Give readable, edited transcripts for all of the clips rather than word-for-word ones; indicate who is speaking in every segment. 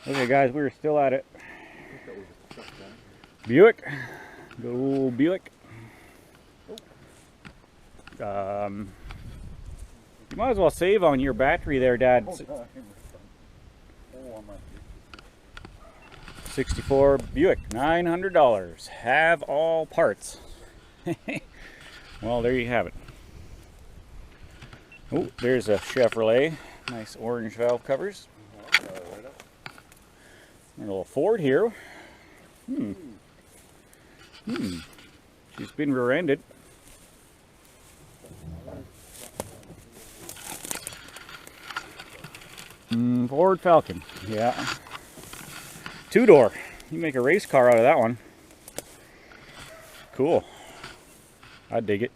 Speaker 1: Okay, guys, we're still at it. Buick. Good old Buick. You might as well save on your battery there, Dad. 64 Buick, $900. Have all parts. Well, there you have it. Oh, there's a Chevrolet. Nice orange valve covers. A little Ford here. She's been rear-ended. Ford Falcon. Yeah. Two-door. You make a race car out of that one. Cool. I dig it.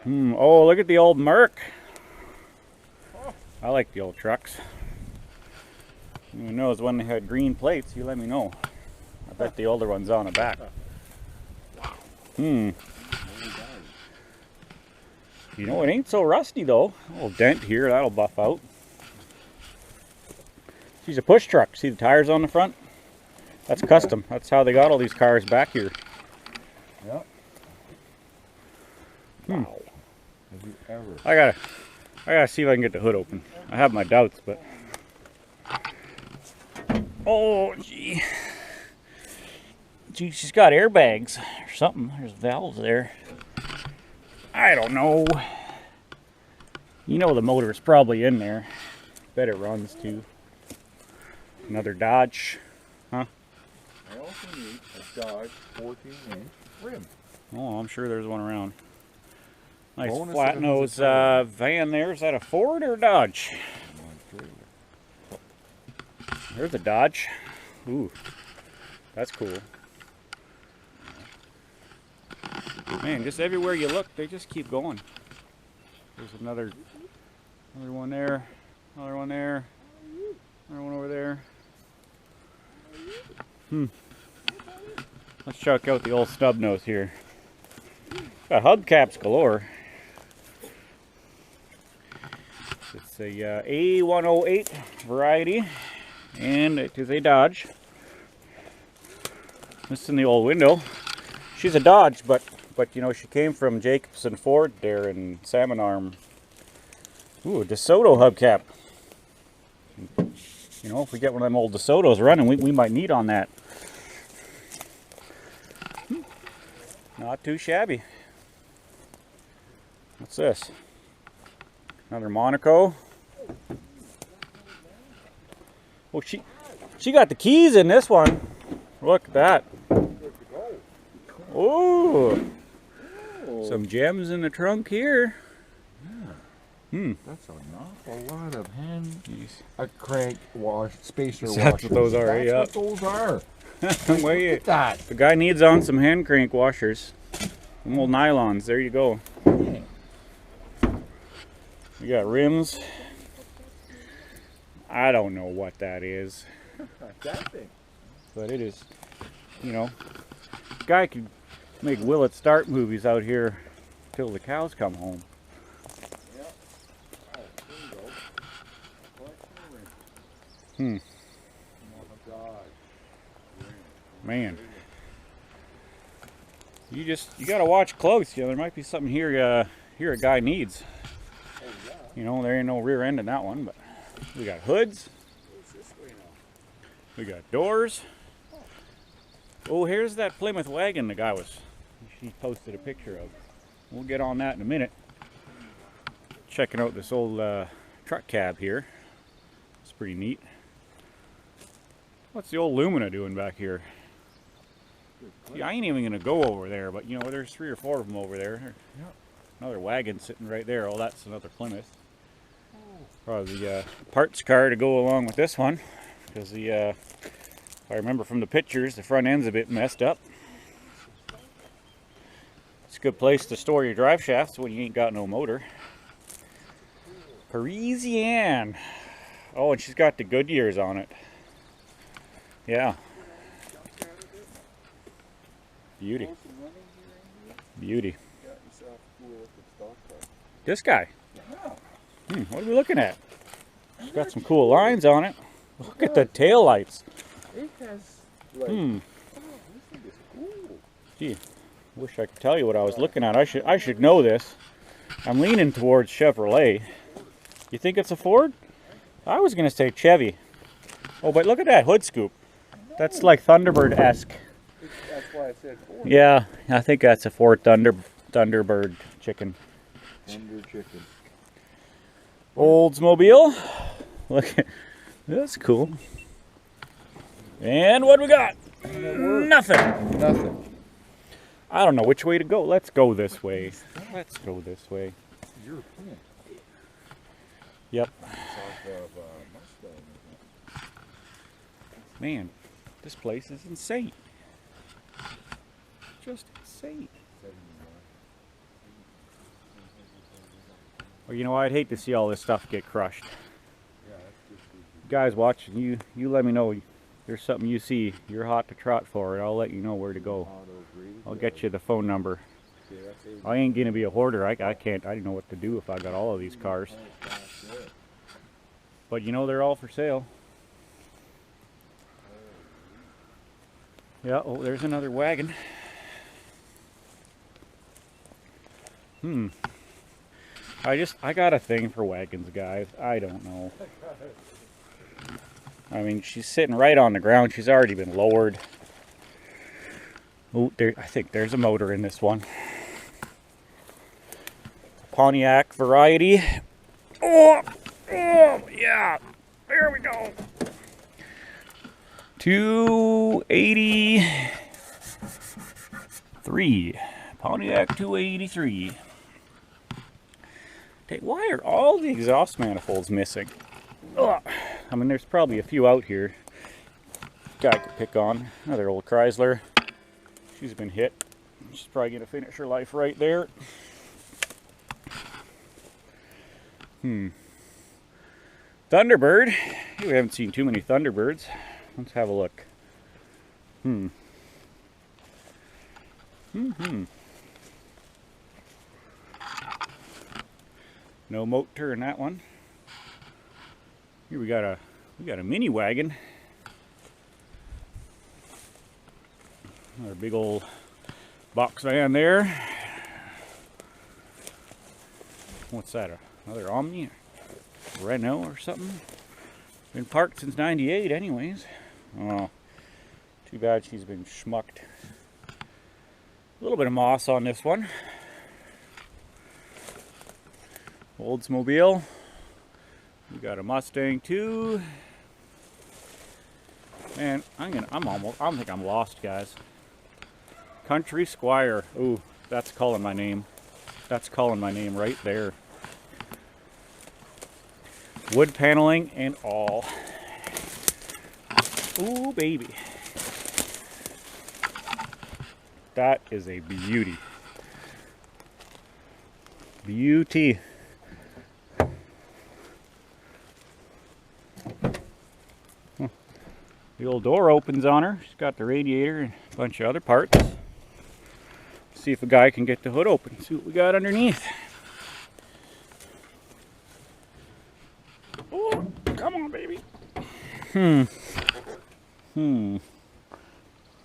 Speaker 1: Oh, look at the old Merc. I like the old trucks. Who knows when they had green plates? You let me know. I bet the older one's on the back. You know, it ain't so rusty though. A little dent here, that'll buff out. She's a push truck. See the tires on the front? That's custom. That's how they got all these cars back here.
Speaker 2: Yep. Wow. Have you ever?
Speaker 1: I gotta see if I can get the hood open. I have my doubts, but oh gee. Gee, she's got airbags or something. There's valves there. I don't know. You know the motor's probably in there. Bet it runs too. Another Dodge, huh?
Speaker 2: I also need a Dodge 14-inch rim.
Speaker 1: Oh, I'm sure there's one around. Nice
Speaker 2: Bonus
Speaker 1: flat nose van there. Is that a Ford or a Dodge? There's a Dodge. Ooh, that's cool. Man, just everywhere you look, they just keep going. There's another one there, another one there, another one over there. Let's check out the old stub nose here. Got hubcaps galore. It's a A108 variety, and it is a Dodge. This is in the old window. She's a Dodge, but you know, she came from Jacobson Ford there in Salmon Arm. Ooh, a DeSoto hubcap. You know, if we get one of them old DeSotos running, we might need on that. Not too shabby. What's this? Another Monaco. Oh, she got the keys in this one. Look at that. Oh, some gems in the trunk here.
Speaker 2: That's an awful lot of a crank wash, spacer washers.
Speaker 1: That's what those are, yeah.
Speaker 2: That's what those are.
Speaker 1: Well,
Speaker 2: Look at that.
Speaker 1: The guy needs on some hand crank washers. Some old nylons. There you go. You got rims. I don't know what that is.
Speaker 2: That thing.
Speaker 1: But it is, you know, guy could make Will It Start movies out here till the cows come home. Man, you gotta watch close. You know, there might be something here a guy needs. You know, there ain't no rear end in that one, but we got hoods. We got doors. Oh, here's that Plymouth wagon the guy she posted a picture of. We'll get on that in a minute. Checking out this old truck cab here. It's pretty neat. What's the old Lumina doing back here? See, I ain't even gonna go over there, but you know, there's 3 or 4 of them over there. Another wagon sitting right there. Oh, that's another Plymouth. Probably the parts car to go along with this one, because if I remember from the pictures, the front end's a bit messed up. It's a good place to store your drive shafts when you ain't got no motor. Parisienne. Oh, and she's got the Goodyears on it. Yeah. Beauty. Beauty. This guy. What are we looking at? It's got some cool lines on it. Look at the tail lights.
Speaker 2: It has like.
Speaker 1: Hmm.
Speaker 2: Oh, this thing is cool.
Speaker 1: Gee, wish I could tell you what I was looking at. I should know this. I'm leaning towards Chevrolet. You think it's a Ford? I was gonna say Chevy. Oh, but look at that hood scoop. That's like Thunderbird-esque.
Speaker 2: That's why I said Ford.
Speaker 1: Yeah, I think that's a Ford Thunderbird chicken.
Speaker 2: Thunder chicken.
Speaker 1: Oldsmobile. Look, that's cool. And what do we got? Nothing.
Speaker 2: Nothing.
Speaker 1: I don't know which way to go. Let's go this way. Let's go this way.
Speaker 2: European.
Speaker 1: Yep.
Speaker 2: South of Mustang, isn't it?
Speaker 1: Man, this place is insane. Just insane. Well, you know, I'd hate to see all this stuff get crushed.
Speaker 2: Yeah, that's just
Speaker 1: Guys watching, you let me know. There's something you see you're hot to trot for, and I'll let you know where to go. I'll get you the phone number. I ain't gonna be a hoarder. I don't know what to do if I got all of these cars. But you know, they're all for sale. Yeah, oh, there's another wagon. I got a thing for wagons, guys. I don't know. I mean, she's sitting right on the ground. She's already been lowered. Oh, I think there's a motor in this one. Pontiac variety. Oh, yeah. There we go. 283. Pontiac 283. Hey, why are all the exhaust manifolds missing? Ugh. I mean, there's probably a few out here. Guy could pick on. Another old Chrysler. She's been hit. She's probably gonna finish her life right there. Thunderbird. We haven't seen too many Thunderbirds. Let's have a look. No motor in that one. Here we got a mini wagon. Another big old box van there. What's that? Another Omni? Renault or something? Been parked since '98 anyways. Oh, too bad she's been schmucked. A little bit of moss on this one. Oldsmobile. We got a Mustang too. Man, I think I'm lost, guys. Country Squire. Ooh, that's calling my name. That's calling my name right there. Wood paneling and all. Ooh, baby. That is a beauty. Beauty. The old door opens on her. She's got the radiator and a bunch of other parts. See if a guy can get the hood open. See what we got underneath. Oh, come on, baby.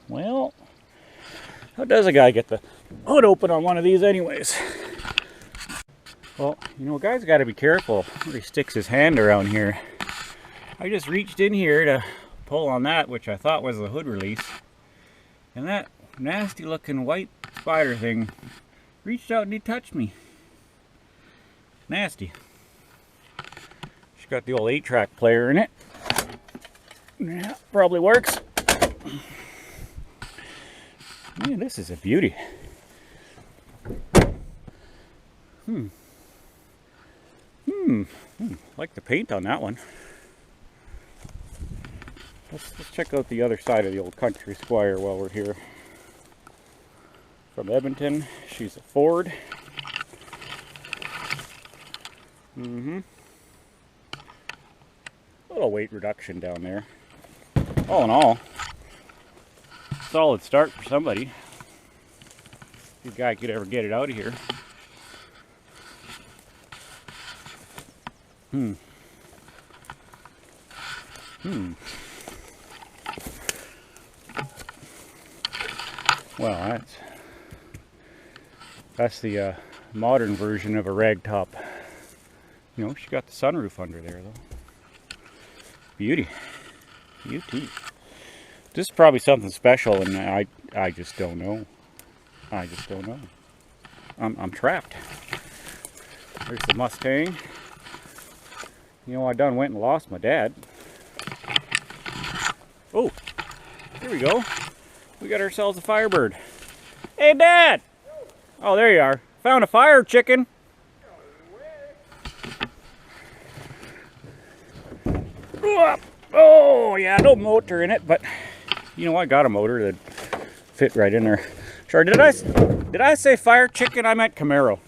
Speaker 1: Well, how does a guy get the hood open on one of these anyways? Well, you know, a guy's got to be careful where he sticks his hand around here. I just reached in here to pull on that, which I thought was the hood release, and that nasty looking white spider thing reached out and he touched me. Nasty. She's got the old 8-track player in it. Yeah, probably works. Man, this is a beauty. Like the paint on that one. Let's check out the other side of the old Country Squire while we're here. From Edmonton, she's a Ford. A little weight reduction down there. All in all, solid start for somebody. If a guy could ever get it out of here. Well, that's the modern version of a ragtop. You know, she got the sunroof under there though. Beauty. Beauty. This is probably something special, and I just don't know. I just don't know. I'm trapped. There's the Mustang. You know, I done went and lost my dad. Oh, here we go. We got ourselves a Firebird. Hey, Dad! Oh, there you are. Found a fire chicken. Oh, yeah, no motor in it, but you know, I got a motor that fit right in there. Sure, did I say fire chicken? I meant Camaro.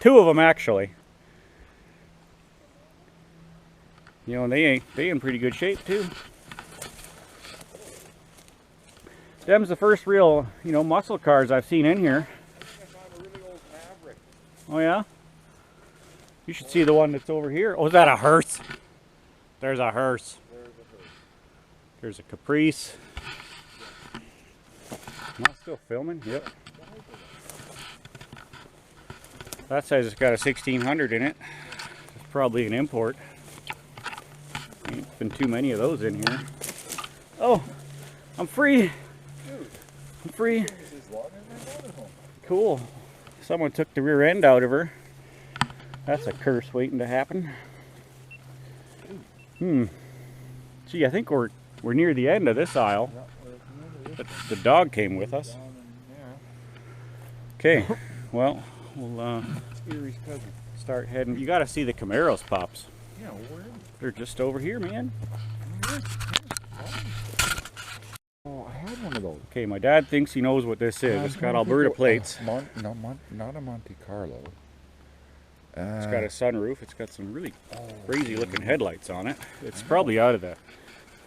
Speaker 1: Two of them, actually. You know, they in pretty good shape, too. Them's the first real, you know, muscle cars I've seen in here.
Speaker 2: I found a really old Maverick.
Speaker 1: Oh, yeah? You should see the one that's over here. Oh, is that a hearse? There's a hearse. There's a Caprice. Am I still filming? Yep. That says it's got a 1600 in it. It's probably an import. Ain't been too many of those in here. Oh, I'm free. I'm free. Cool. Someone took the rear end out of her. That's a curse waiting to happen. Gee, I think we're near the end of this aisle. But the dog came with us. Okay, well, we'll start heading. You got to see the Camaros, Pops.
Speaker 2: Yeah, where?
Speaker 1: They're just over here, man.
Speaker 2: Oh, I had one of those.
Speaker 1: Okay, my dad thinks he knows what this is. It's got Alberta plates.
Speaker 2: Not a Monte Carlo.
Speaker 1: It's got a sunroof. It's got some really crazy looking headlights on it. It's probably out of the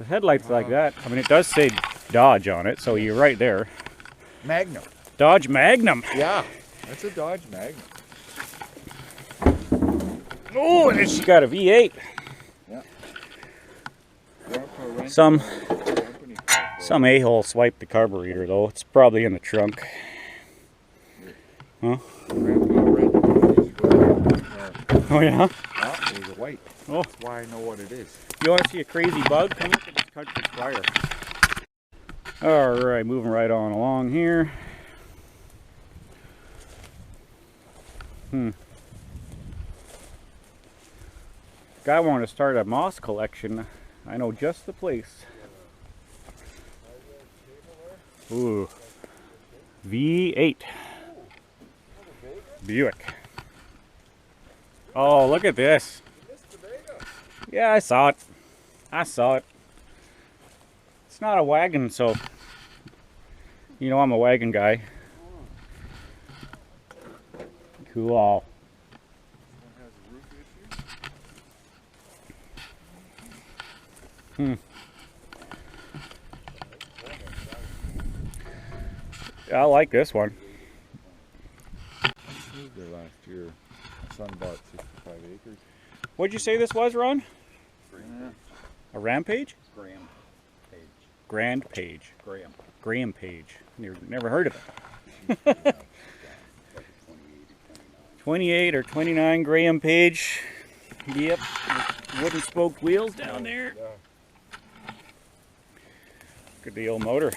Speaker 1: headlights like that. I mean, it does say Dodge on it, so you're right there.
Speaker 2: Magnum.
Speaker 1: Dodge Magnum.
Speaker 2: Yeah, that's a Dodge Magnum.
Speaker 1: Oh, and it's got a V8.
Speaker 2: Yeah.
Speaker 1: Some a-hole swiped the carburetor though. It's probably in the trunk. Huh? Oh yeah?
Speaker 2: Yeah, it was white.
Speaker 1: Oh.
Speaker 2: That's why I know what it is.
Speaker 1: You want to see a crazy bug? Come look at this Country Squire. Alright, moving right on along here. Guy wanted to start a moss collection. I know just the place. Ooh. V8. Buick. Oh, look at this. Yeah, I saw it. I saw it. It's not a wagon, so you know I'm a wagon guy. Cool. I like this one.
Speaker 2: I moved there last year. My son bought 65 acres.
Speaker 1: What'd you say this was, Ron?
Speaker 2: Yeah.
Speaker 1: A Rampage?
Speaker 3: Graham Page.
Speaker 1: Grand Page.
Speaker 3: Graham.
Speaker 1: Graham Page. Never heard of it. 28 or 29 Graham Page. Yep. Wooden spoked wheels down there. Look at the old motor.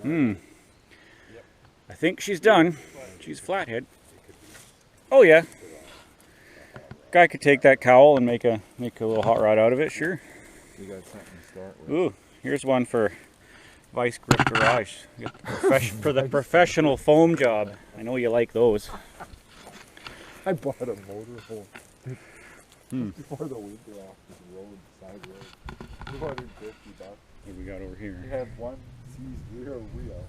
Speaker 1: I think she's done. She's flathead. Oh yeah. Guy could take that cowl and make a little hot rod out of it, sure.
Speaker 2: You got something to start with.
Speaker 1: Ooh, here's one for Vice Grip Garage. For the professional foam job. I know you like those.
Speaker 2: I bought a motorhome before the winter off the road, side road. $250.
Speaker 1: What do we got over here?
Speaker 2: We had one seized rear wheel.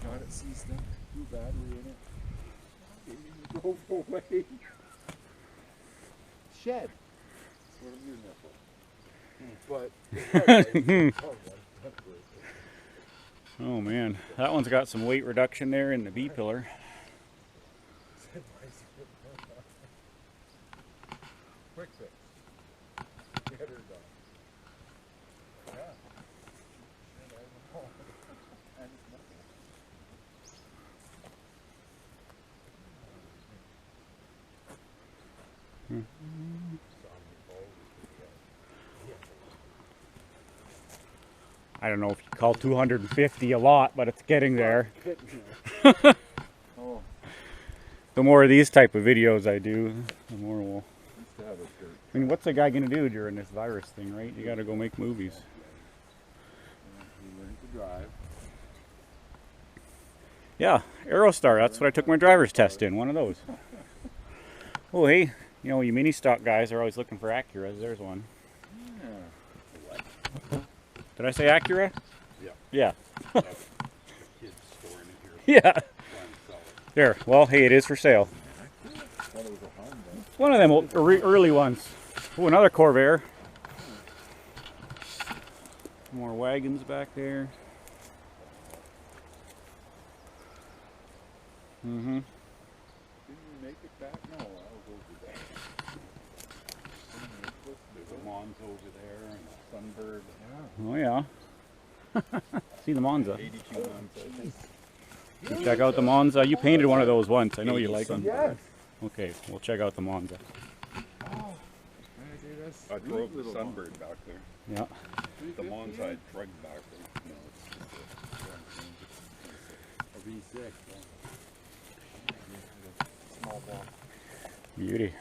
Speaker 2: Got it seized up, new battery in it. It drove away. Shed. That's what I'm using it for. But
Speaker 1: Oh man, that one's got some weight reduction there in the B-pillar.
Speaker 2: Quick get her done. Yeah. And I don't know. And it's nothing.
Speaker 1: I don't know if you call 250 a lot, but it's getting there.
Speaker 2: Oh,
Speaker 1: The more of these type of videos I do, the more we'll...
Speaker 2: used to have a dirt.
Speaker 1: I mean, what's a guy gonna do during this virus thing, right? You gotta go make movies.
Speaker 2: He learned to drive.
Speaker 1: Yeah, Aerostar, that's what I took my driver's test in, one of those. Oh, hey, you know, you mini stock guys are always looking for Acuras. There's one.
Speaker 2: Yeah.
Speaker 1: Did I say Acura?
Speaker 2: Yeah.
Speaker 1: Yeah.
Speaker 2: Kids storing it here.
Speaker 1: Yeah.
Speaker 2: Trying to sell it.
Speaker 1: There. Well, hey, it is for sale.
Speaker 2: Thought it was a Honda.
Speaker 1: One of them early ones. Oh, another Corvair. More wagons back there. Mm-hmm.
Speaker 2: Didn't you make it back? No, I was over there. There's a Monza over there and a Thunderbird. Yeah.
Speaker 1: Oh, yeah. See the Monza.
Speaker 2: 82 Monza, I think.
Speaker 1: You check out the Monza. You painted one of those once. I know you like them.
Speaker 2: Yes.
Speaker 1: Okay, we'll check out the Monza.
Speaker 2: Oh, I drove the Sunbird back there.
Speaker 1: Yeah.
Speaker 2: The Monza I drugged back there. No, it's a V6. Small block.
Speaker 1: Beauty.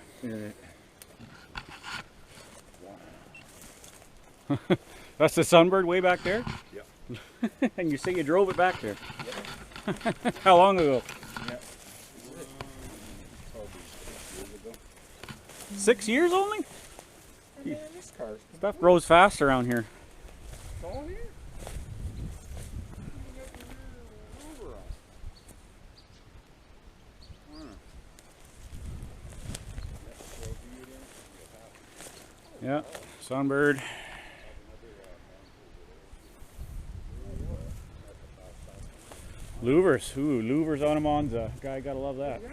Speaker 2: Wow.
Speaker 1: That's the Sunbird way back there?
Speaker 2: Yeah.
Speaker 1: And you say you drove it back there? Yeah. How long ago?
Speaker 2: Yeah. Probably 6 years ago.
Speaker 1: 6 years only?
Speaker 2: And man, this car's
Speaker 1: Stuff grows fast around here.
Speaker 2: It's all here. You got your Uber on.
Speaker 1: Yeah, Sunbird. Louvers. Ooh, louvers on a Monza. Guy, gotta love that.
Speaker 2: Yeah.